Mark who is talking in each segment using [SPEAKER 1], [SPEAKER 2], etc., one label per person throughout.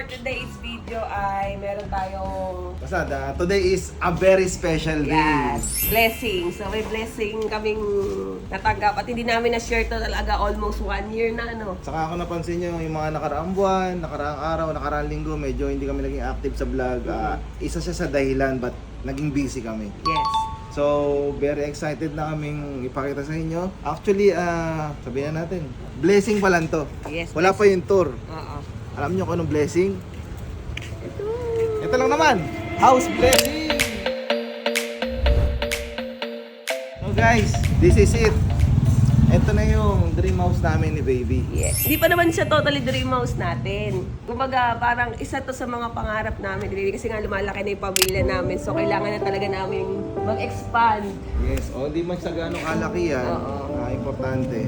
[SPEAKER 1] for today's video ay meron tayong
[SPEAKER 2] Basta, today is a very special day.
[SPEAKER 1] yes, blessing. So may blessing kaming natanggap at hindi namin na-share to talaga almost 1 year na ano.
[SPEAKER 2] Saka ako napansin nyo, yung mga nakaraang buwan, nakaraang araw, nakaraang linggo, medyo hindi kami naging active sa vlog. Isa siya sa dahilan ba't naging busy kami.
[SPEAKER 1] Yes.
[SPEAKER 2] So, very excited na kaming ipakita sa inyo. Actually, sabihin na natin, blessing pa lang to.
[SPEAKER 1] Yes.
[SPEAKER 2] Wala pa yung tour.
[SPEAKER 1] Oo.
[SPEAKER 2] Alam nyo kung anong blessing?
[SPEAKER 1] Ito.
[SPEAKER 2] Ito lang naman, house blessing! So guys, this is it. Ito na yung dream house namin ni Baby.
[SPEAKER 1] Yes. Hindi pa naman siya totally dream house natin. Kumbaga, parang isa to sa mga pangarap namin. Baby, kasi nga lumalaki na yung pamilya namin. So, kailangan na talaga namin mag-expand.
[SPEAKER 2] Yes, o di man sa gano'ng kalaki yan,
[SPEAKER 1] Oo.
[SPEAKER 2] importante,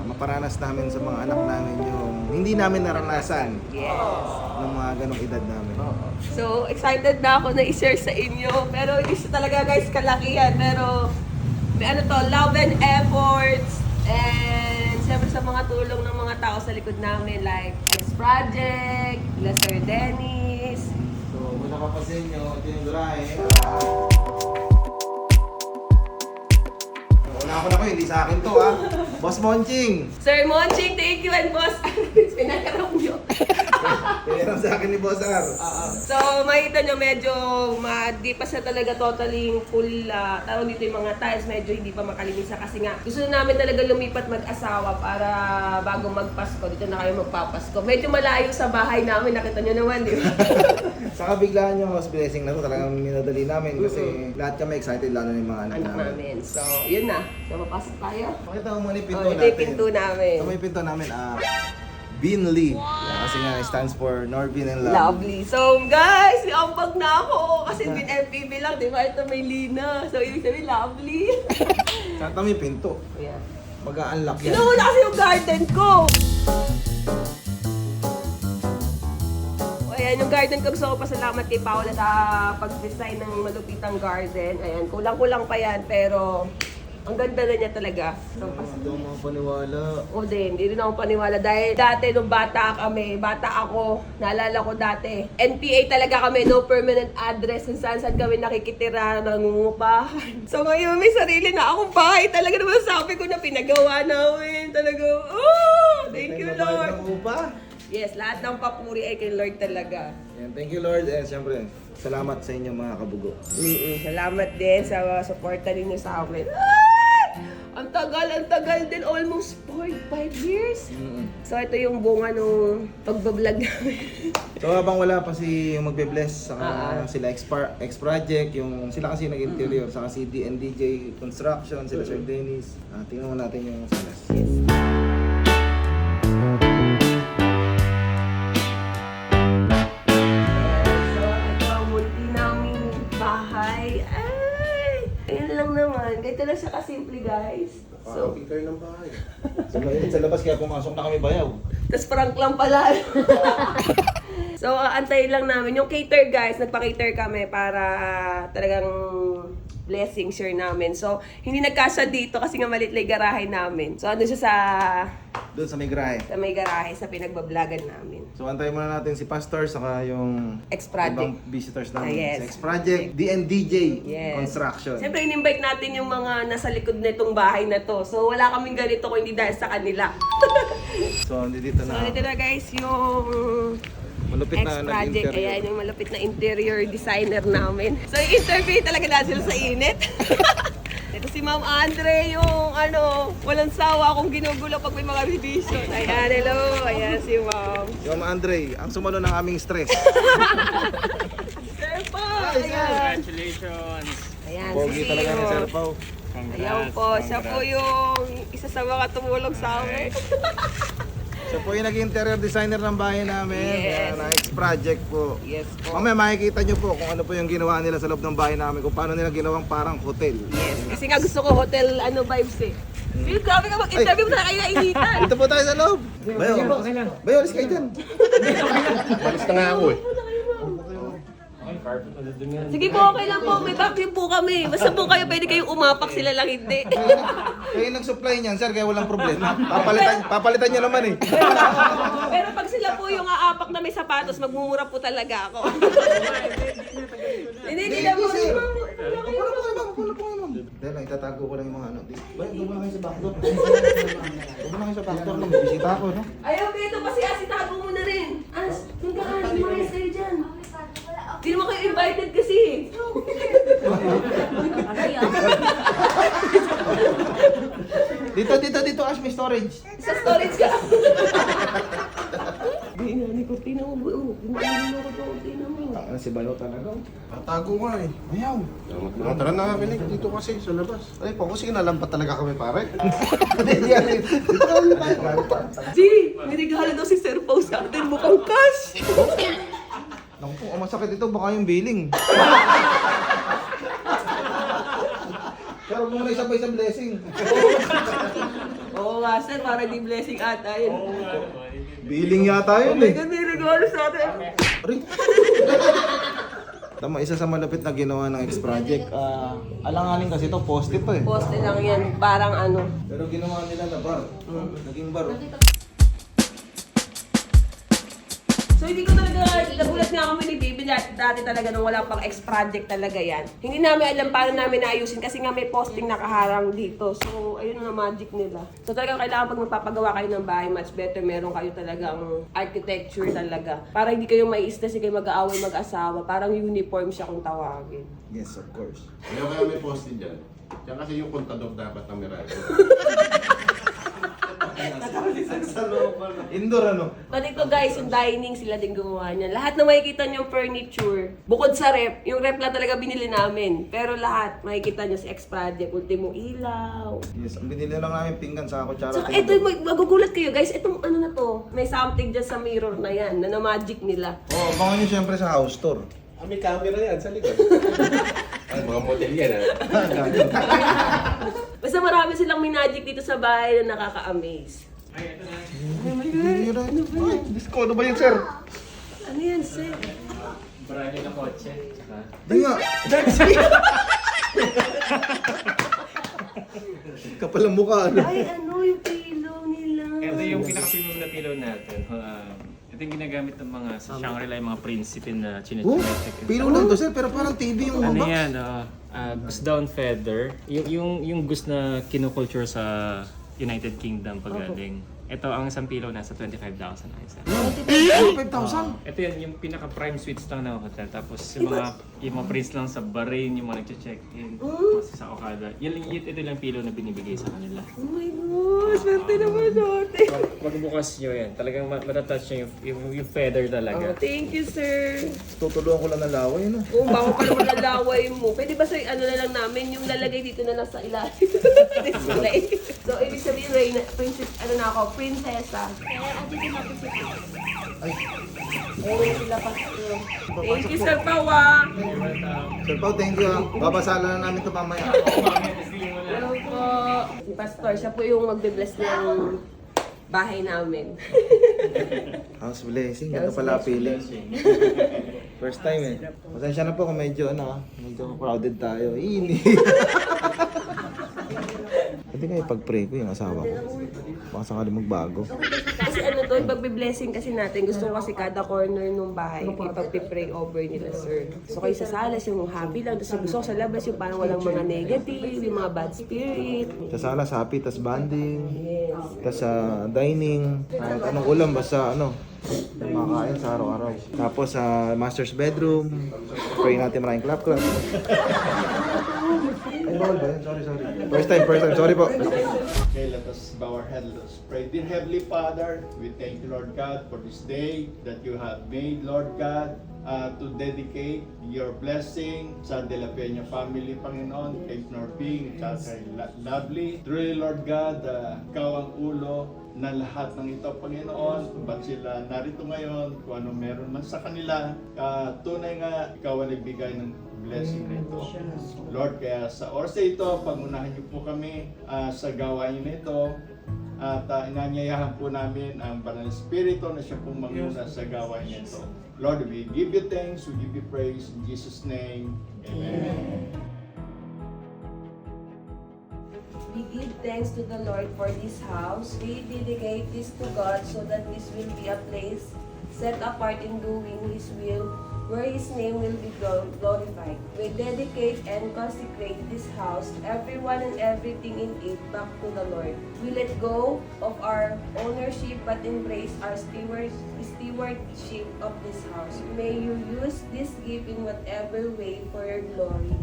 [SPEAKER 2] maparanas namin sa mga anak namin yung hindi namin naranasan
[SPEAKER 1] Yes.
[SPEAKER 2] ng mga ganong edad namin.
[SPEAKER 1] So, excited na ako na i-share sa inyo. Pero hindi siya talaga guys kalakihan. Pero may ano to, love and efforts. And siyempre sa mga tulong ng mga tao sa likod namin like X Project, Sir Dennis.
[SPEAKER 2] So, kung nakapasin nyo, ito yung garahe. Una ko, hindi sa akin to Boss Monching!
[SPEAKER 1] Sir Monching, thank you and boss. Pinakarap nyo.
[SPEAKER 2] Pinirang sa akin ni Boss R.
[SPEAKER 1] So, makita nyo medyo di pa siya talaga totally full, tawag dito yung mga tiles, medyo hindi pa makalimisa kasi nga gusto na namin talaga lumipat mag-asawa para bago magpasko, dito na kayo magpapasko. Medyo malayo sa bahay namin, nakita nyo naman, di ba?
[SPEAKER 2] Saka biglaan yung house blessing na to, talagang minadali namin kasi lahat kami excited, lalo na yung mga anak
[SPEAKER 1] Anak
[SPEAKER 2] namin.
[SPEAKER 1] namin. So, yun na. So, mapasok tayo.
[SPEAKER 2] Pakita mo muna yung pinto
[SPEAKER 1] Ito
[SPEAKER 2] natin.
[SPEAKER 1] yung pinto namin.
[SPEAKER 2] Ito yung pinto namin, Binley. Kasi nga, stands for Norvin and Love.
[SPEAKER 1] Lovely. So, guys, ambag na ako. Kasi bin FPV lang, di ba? Ito may lina. So, ibig sabihin, lovely.
[SPEAKER 2] Saan kami yung pinto?
[SPEAKER 1] Ayan.
[SPEAKER 2] Mag-a-unlock yan.
[SPEAKER 1] Inuuna kasi yung garden ko. Ayan, yung garden ko. Gusto ko pasalamat kay Paula sa pag-design ng malupitang garden. Ayan, kulang-kulang pa yan, pero ang ganda na niya talaga. So,
[SPEAKER 2] Hindi ako makapaniwala.
[SPEAKER 1] o din, hindi rin ako paniwala dahil dati nung bata ako, naalala ko dati, NPA talaga kami, no permanent address, kung saan kami nakikitira, nangungupahan. So ngayon may sarili na akong bahay, talaga naman sabi ko na pinagawa namin, talaga, thank you Lord.
[SPEAKER 2] Ng upa.
[SPEAKER 1] Yes, lahat ng papuri ay kay Lord talaga.
[SPEAKER 2] Yan, thank you Lord. And syempre, salamat sa inyo mga kabugo.
[SPEAKER 1] Salamat din sa suporta ninyo sa amin. Ang tagal din, almost 45 years. So ito yung bunga nung pagbablog namin.
[SPEAKER 2] So habang wala pa si yung magbe-bless, saka sila X-Project, yung sila kasi nag-interior, saka si DNDJ Construction, sila Sir Dennis. Tingnan mo natin yung salas.
[SPEAKER 1] Yes. So ito ang multi naming bahay. Ay! Ayun lang naman. Ganito lang siya kasimple guys. So,
[SPEAKER 2] kayo ng bahay. Sa labas kaya pumasok na kami bayaw.
[SPEAKER 1] tas prank lang pala. So, antayin lang namin. Yung cater guys, nagpa-cater kami para talagang blessing share namin. So, hindi nagkasya dito kasi nga malit lang yung garahe namin. So, ano siya
[SPEAKER 2] Doon sa may garahe.
[SPEAKER 1] sa may garahe, sa pinagbablagan namin.
[SPEAKER 2] So antayin muna natin si Pastor saka yung
[SPEAKER 1] X-Project.
[SPEAKER 2] ibang visitors namin.
[SPEAKER 1] Yes.
[SPEAKER 2] Si X-Project, DNDJ
[SPEAKER 1] Yes.
[SPEAKER 2] Construction.
[SPEAKER 1] Siyempre, in-invite natin yung mga nasa likod na itong bahay na to. So, wala kaming ganito kung hindi dahil sa kanila.
[SPEAKER 2] So dito
[SPEAKER 1] So,
[SPEAKER 2] na.
[SPEAKER 1] dito na guys yung
[SPEAKER 2] Malupit na
[SPEAKER 1] X-Project.
[SPEAKER 2] nag-interior.
[SPEAKER 1] Ayan yung malupit na interior designer namin. So, i-interview talaga natin sila sa init. Ito si Ma'am Andre, yung walang sawa akong ginugulo pag may mga revision. Ayan, hello. Ayan si Ma'am.
[SPEAKER 2] Si Ma'am Andre, ang sumalo ng aming stress.
[SPEAKER 1] Sir Pa! Ayan.
[SPEAKER 3] Congratulations!
[SPEAKER 1] Ayan,
[SPEAKER 2] Pogi
[SPEAKER 1] si
[SPEAKER 2] talaga ni Sir Pao.
[SPEAKER 1] Ayan po, siya po yung isa sa mga tumulong sa amin.
[SPEAKER 2] Siya po yung nag-interior designer ng bahay namin.
[SPEAKER 1] Yes.
[SPEAKER 2] Na X-Project po.
[SPEAKER 1] Yes po.
[SPEAKER 2] Mamaya makikita nyo po kung ano po yung ginawa nila sa loob ng bahay namin. Kung paano nila ginawang parang hotel.
[SPEAKER 1] Yes, kasi nga gusto ko hotel vibes eh. Feel grabe ka mag-interview mo na kayo nainitan.
[SPEAKER 2] Dito po tayo sa loob. Bayo, Bayo, alis kayo dyan.
[SPEAKER 3] Balis na nga ako eh.
[SPEAKER 1] Sige po, okay lang po. May vacuum po kami. Basta po kayo, pwede kayong umapak, sila lang hindi.
[SPEAKER 2] Kayo nag-supply niyan, sir, kaya walang problema. Papalitan nyo naman eh.
[SPEAKER 1] Pero pag sila po yung aapak na may sapatos, magmumura po talaga ako. Hindi na po.
[SPEAKER 2] Dahil lang, itatago ko lang yung mga ano. Ba't doon mo lang kayo sa backdoor? Doon mo lang kayo sa backdoor na may bisita ako, no?
[SPEAKER 1] Ayaw, Beto, kasi asitago mo na rin. Yung kakaan, lumayas kayo dyan. Hindi naman kayo invited kasi.
[SPEAKER 2] Dito, Ash, may storage.
[SPEAKER 1] Sa storage ka. Hindi nga, ni Cortina mo. Ginagawa mo ko ito, Cortina mo.
[SPEAKER 2] Ano si Balo talaga?
[SPEAKER 3] Tatago nga eh.
[SPEAKER 2] Ayaw.
[SPEAKER 3] Tara na kami dito kasi sa labas.
[SPEAKER 2] Ay, po, kasi nalampat talaga kami, pare. Hindi yan.
[SPEAKER 1] G, may regalo daw si Sir Pao sa atin. Mukhang cash.
[SPEAKER 2] Naku po, ang masakit ito, baka yung billing. Pero huwag mo na isabay sa blessing.
[SPEAKER 1] Oo nga, sir. Para di blessing ata yun.
[SPEAKER 2] Billing yata
[SPEAKER 1] Oh
[SPEAKER 2] yun
[SPEAKER 1] my
[SPEAKER 2] eh.
[SPEAKER 1] God, may regalo sa atin.
[SPEAKER 2] Aray. Tama, isa sa malapit na ginawa ng X-Project. Alanganin kasi ito, post-it to eh.
[SPEAKER 1] Poste lang yan. Parang ano.
[SPEAKER 2] Pero ginawa nila na bar. Naging bar.
[SPEAKER 1] So hindi ko talaga, nagulat nga kami ni Baby dati talaga nung wala pang X-Project talaga yan. Hindi namin alam paano namin naayusin kasi nga may posting nakaharang dito. So ayun nga magic nila. So talagang kailangan pag magpapagawa kayo ng bahay, much better meron kayo talagang architecture talaga. Para hindi kayo mai-stress, hindi kayo mag-aaway mag-asawa. Parang uniform siya kung tawagin.
[SPEAKER 2] Yes, of course.
[SPEAKER 3] Ayaw kaya may posted dyan. Yan kasi yung kontador dapat ng Meralco.
[SPEAKER 2] Indoor ano?
[SPEAKER 1] Pati ito guys, yung dining sila din gumawa niya. Lahat na makikita niyo furniture, bukod sa rep, yung rep lang talaga binili namin. Pero lahat, makikita niyo sa X-Project, ultimo ilaw.
[SPEAKER 2] Yes, ang binili lang namin pinggan sa kutsara.
[SPEAKER 1] So, ito, magugulat kayo guys, itong ano na to, may something dyan sa mirror na yan, na magic nila.
[SPEAKER 2] Oh, abangan nyo siyempre sa house tour.
[SPEAKER 3] May camera yan sa likod. Ay, mga model yan ah.
[SPEAKER 1] Basta marami silang magic dito sa bahay na nakaka-amaze.
[SPEAKER 2] Bira. Ay, disco, ano ba yun, sir?
[SPEAKER 1] Ano yan, sir?
[SPEAKER 4] Brand na kotse, tsaka...
[SPEAKER 2] Di nga. Kapal ang mukha, ano?
[SPEAKER 1] Ay, ano yung pillow nila?
[SPEAKER 4] Ito yung pinaka-premium na pillow natin. Ito yung ginagamit ng mga sa Shangri-La, yung mga prinsipe na
[SPEAKER 2] Oh,
[SPEAKER 4] chinecheck.
[SPEAKER 2] pilo lang to, sir, pero parang TV yung
[SPEAKER 4] Ano
[SPEAKER 2] box.
[SPEAKER 4] yan? Goose down feather. Yung goose na kinukulture sa United Kingdom pagaling. Ito, ang isang pillow nasa 25,000 ang isa.
[SPEAKER 2] 5,000?
[SPEAKER 4] Ito yan, yung pinaka-prime suites lang ng hotel. Tapos yung mga prince lang sa Bahrain, yung mga nag-check-in. Kasi sa Okada. Ito lang pillow na binibigay sa kanila.
[SPEAKER 1] Oh my God, swerte naman natin.
[SPEAKER 4] Magbukas nyo yan. Talagang matatouch nyo yung feather talaga.
[SPEAKER 1] Oh, thank you, sir.
[SPEAKER 2] Tutulungan ko lang ng laway, no?
[SPEAKER 1] Oh, baka pa naman lalaway mo. Pwede ba sa ano na lang namin, yung lalagay dito na lang sa ilalim. Display. So, ibig sabihin, Reyna, princess, ano na ako, prinsesa.
[SPEAKER 2] Ay,
[SPEAKER 1] Eh, sila pa. Thank you, Sir Pawa.
[SPEAKER 2] Sir Pao, thank you ah. Babasala na namin ito mamaya.
[SPEAKER 1] Hello po. Si Pastor, siya po yung magbe-bless ng bahay namin.
[SPEAKER 2] House blessing, ganito pala feeling. First time eh. Pasensya na po kung medyo medyo crowded tayo. Ini. Pwede kayo pag-pray ko yung asawa ko. Baka sakali magbago.
[SPEAKER 1] Kasi ano to, yung pagbe-blessing kasi natin, gusto ko kasi kada corner ng bahay, ipag-pray over nila, sir. So kayo sa salas, yung happy lang. Tapos gusto ko sa labas, yung parang walang mga negative, yung mga bad spirit.
[SPEAKER 2] Sa salas, happy, tas banding.
[SPEAKER 1] Yes.
[SPEAKER 2] Tas sa dining. Kahit anong ulam, basta makakain sa araw-araw. Tapos sa master's bedroom, pray natin maraming clap-clap. Ay, bawal ba yun? Sorry. First time. Sorry po.
[SPEAKER 5] Okay, let us bow our head. Let us pray. Dear Heavenly Father, we thank you, Lord God, for this day that you have made, Lord God, to dedicate your blessing sa De La Peña family, Panginoon, kay Norping, at kay Lovely. Truly, Lord God, ikaw ang ulo na lahat ng ito, Panginoon, kung ba't sila narito ngayon, kung ano meron man sa kanila, tunay nga, ikaw ang nagbigay ng blessing na ito. Lord, kaya sa oras na ito, pangunahan niyo po kami sa gawain na ito, at inanyayahan po namin ang Banal na Espiritu na siya pong manguna sa gawain na ito. Lord, we give you thanks, we give you praise, in Jesus' name, Amen.
[SPEAKER 1] We give thanks to the Lord for this house. We dedicate this to God so that this will be a place set apart in doing His will, where His name will be glorified. We dedicate and consecrate this house, everyone and everything in it, back to the Lord. We let go of our ownership but embrace our stewardship of this house. May you use this gift in whatever way for your glory.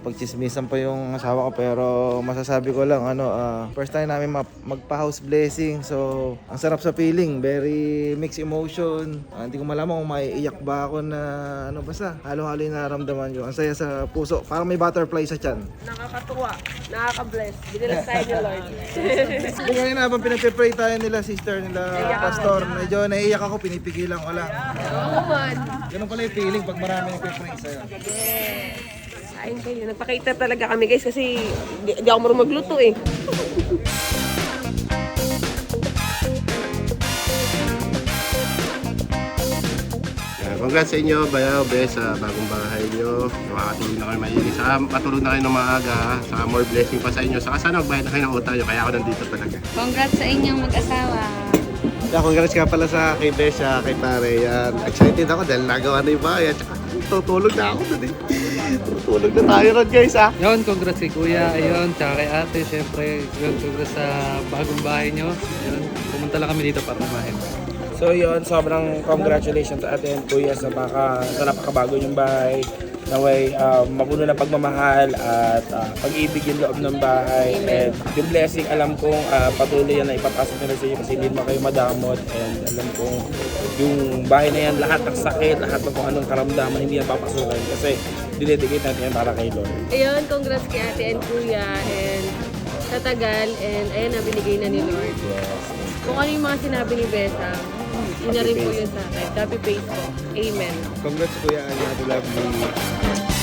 [SPEAKER 2] Pagchismisan pa yung asawa ko pero masasabi ko lang first time namin magpa-house blessing, so ang sarap sa feeling, very mixed emotion. Hindi ko malaman kung maiiyak ba ako na basta halo-halo yung nararamdaman ko. Ang saya sa puso, parang may butterfly sa tiyan.
[SPEAKER 1] Nakakatuwa, nakaka-bless. Binilas tayo ni Lord.
[SPEAKER 2] Hindi ngayon habang pinag-pray tayo nila sister, nila pastor, medyo naiiyak ako, pinipigilan ko lang.
[SPEAKER 1] Oo man.
[SPEAKER 2] Ganun pala yung feeling pag marami nagpe-pray sa'yo.
[SPEAKER 1] Ayun kayo, nagpakita talaga kami guys kasi di ako marunong magluto eh.
[SPEAKER 3] Congrats sa inyo, Bayaw, Bes, sa bagong bahay nyo. Makakatulog na kayo maigi. Saka matulog na kayo ng maaga. Saka more blessing pa sa inyo. Saka sana magbayad na kayo ng utang nyo. Kaya ako nandito talaga.
[SPEAKER 6] Congrats sa inyong mag-asawa.
[SPEAKER 3] Congrats nga pala sa kay Bes, kay pare. Yan. Excited ako dahil nagawa na yung bahay. At saka tutulog na ako dun eh. Tutulog na tayo ron guys ha.
[SPEAKER 7] Yun, congrats kay Kuya, ayun, tsaka kay ate, syempre, yun, congrats sa bagong bahay nyo. Yun, pumunta lang kami dito para kumain.
[SPEAKER 8] So yun, sobrang congratulations sa atin Kuya sa napakabago yung bahay. Naway mapuno ng pagmamahal at pag-ibig yung loob ng bahay. And yung blessing, alam kong patuloy yan na ipapasok nila sa inyo kasi hindi mo kayo madamot. And alam kong yung bahay na yan, lahat ng sakit, lahat ng kung anong karamdaman, hindi yan papasukan kasi dinedicate natin yan para kay Lord.
[SPEAKER 9] Ayun, congrats kay ate and kuya and sa tagal and ayun na binigay na ni Lord. Kung ano yung mga sinabi ni Besa, yun na rin po yun sa akin. Copy paste po. Amen.
[SPEAKER 2] Congrats Kuya, I love you.